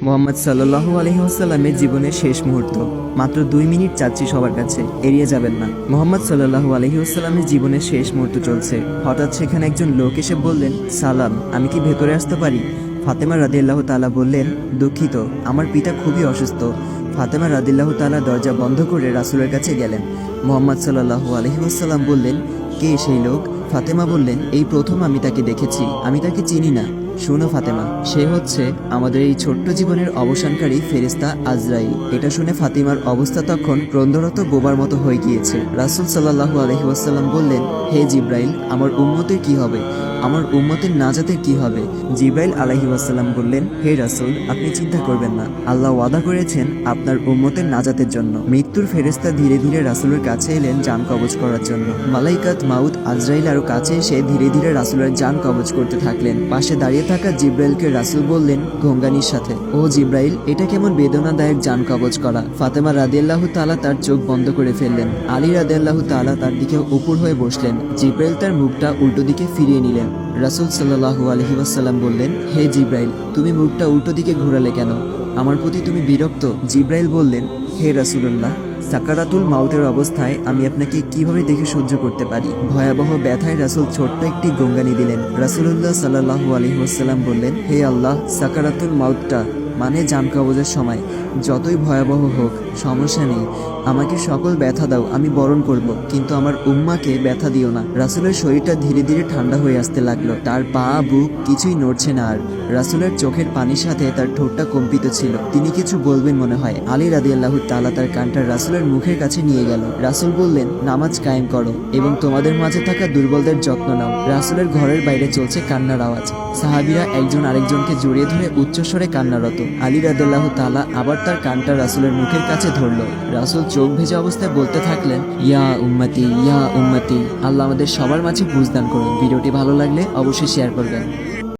মোহাম্মদ সাল্লাল্লাহু আলাইহি ওয়াসাল্লামের জীবনের শেষ মুহূর্ত। মাত্র 2 মিনিট চাচ্ছি সবার কাছে, এড়িয়ে যাবেন না। মোহাম্মদ সাল্লাল্লাহু আলাইহি ওয়াসাল্লামের জীবনের শেষ মুহূর্ত চলছে। হঠাৎ সেখানে একজন লোক এসে বললেন, সালাম, আমি কি ভেতরে আসতে পারি? ফাতেমা রাদিয়াল্লাহু তাআলা বললেন, দুঃখিত, আমার পিতা খুবই অসুস্থ। ফাতেমা রাদিয়াল্লাহু তাআলা দরজা বন্ধ করে রাসূলের কাছে গেলেন। মোহাম্মদ সাল্লাল্লাহু আলাইহি ওয়াসাল্লাম বললেন, কে সেই লোক? ফাতেমা বললেন, এই প্রথম আমি তাকে দেখেছি, আমি তাকে চিনি না। শোনো ফাতেমা, সে হচ্ছে আমাদের এই ছোট্ট জীবনের অবসানকারী ফেরেশতা আজরাইল। এটা শুনে ফাতিমার অবস্থা তখন ক্রন্দনরত বোবার মতো হয়ে গিয়েছে। রাসূল সাল্লাল্লাহু আলাইহি ওয়াসাল্লাম বললেন, হে জিব্রাইল, আমার উম্মতের কি হবে? আমার উম্মতের নাজাতের কি হবে? জিব্রাইল আলাইহি ওয়াসাল্লাম বললেন, হে রাসূল, আপনি চিন্তা করবেন না, আল্লাহ ওয়াদা করেছেন আপনার উম্মতের নাজাতের জন্য। মৃত্যুর ফেরেশতা ধীরে ধীরে রাসূলের কাছে এলেন জান কবজ করার জন্য। মালাইকাত মাউত আজরাইল আরো কাছে এসে ধীরে ধীরে রাসূলের জান কবজ করতে থাকলেন। পাশে দাঁড়িয়ে থাকা জিব্রাইলকে রাসূল বললেন ঘোঙ্গানির সাথে, ও জিব্রাইল, এটা কেমন বেদনাদায়ক জান কবজ করা। ফাতেমা রাদিয়াল্লাহু তাআলা তার চোখ বন্ধ করে ফেললেন। আলী রাদিয়াল্লাহু তাআলা তার দিকে উপর হয়ে বসলেন। জিব্রাইল তার মুখটা উল্টো দিকে ফিরিয়ে নিলেন। রাসূল সাল্লাল্লাহু আলাইহি ওয়াসাল্লাম বললেন, হে জিব্রাইল, তুমি মুখটা উল্টো দিকে ঘোরালে কেন? আমার প্রতি তুমি বিরক্ত? জিব্রাইল বললেন, হে রাসূলুল্লাহ, সাকারাতুল মাউতের অবস্থায় আমি আপনাকে কিভাবে দেখে সহ্য করতে পারি? ভয়াবহ ব্যথায় রাসূল ছোট্ট একটি গঙ্গানি দিলেন। রাসূলুল্লাহ সাল্লাল্লাহু আলাইহি ওয়াসাল্লাম বললেন, হে আল্লাহ, সাকারাতুল মাউতটা মানে জান কবজের সময় যতই ভয়াবহ হোক সমস্যা নেই, আমাকে সকল ব্যথা দাও, আমি বরণ করব, কিন্তু আমার উম্মাকে ব্যথা দিও না। রাসূলের শরীরটা ধীরে ধীরে ঠান্ডা হয়ে আসতে লাগলো। তার পা বুক কিছুই নড়ছে না আর। রাসূলের চোখের পানির সাথে তার ঠোঁটটা কম্পিত ছিল। তিনি কিছু বলবেন মনে হয়। আলী রাদিয়াল্লাহু তাআলা তার কানটা রাসূলের মুখের কাছে নিয়ে গেল। রাসূল বললেন, নামাজ কায়েম করো এবং তোমাদের মাঝে থাকা দুর্বলদের যত্ন নাও। রাসূলের ঘরের বাইরে চলছে কান্নার আওয়াজ। সাহাবীরা একজন আরেকজনকে জড়িয়ে ধরে উচ্চস্বরে কান্নারত। আলী রাদিয়াল্লাহু তাআলা আবার তার কানটা রাসূলের মুখের কাছে ধরল। রাসূল চোখ ভেজা অবস্থায় বলতে থাকলেন, ইয়া উম্মতি, ইয়া উম্মতি। আল্লাহ আমাদের সবার মাঝে বুঝদান করুন। ভিডিওটি ভালো লাগলে অবশ্যই শেয়ার করবেন।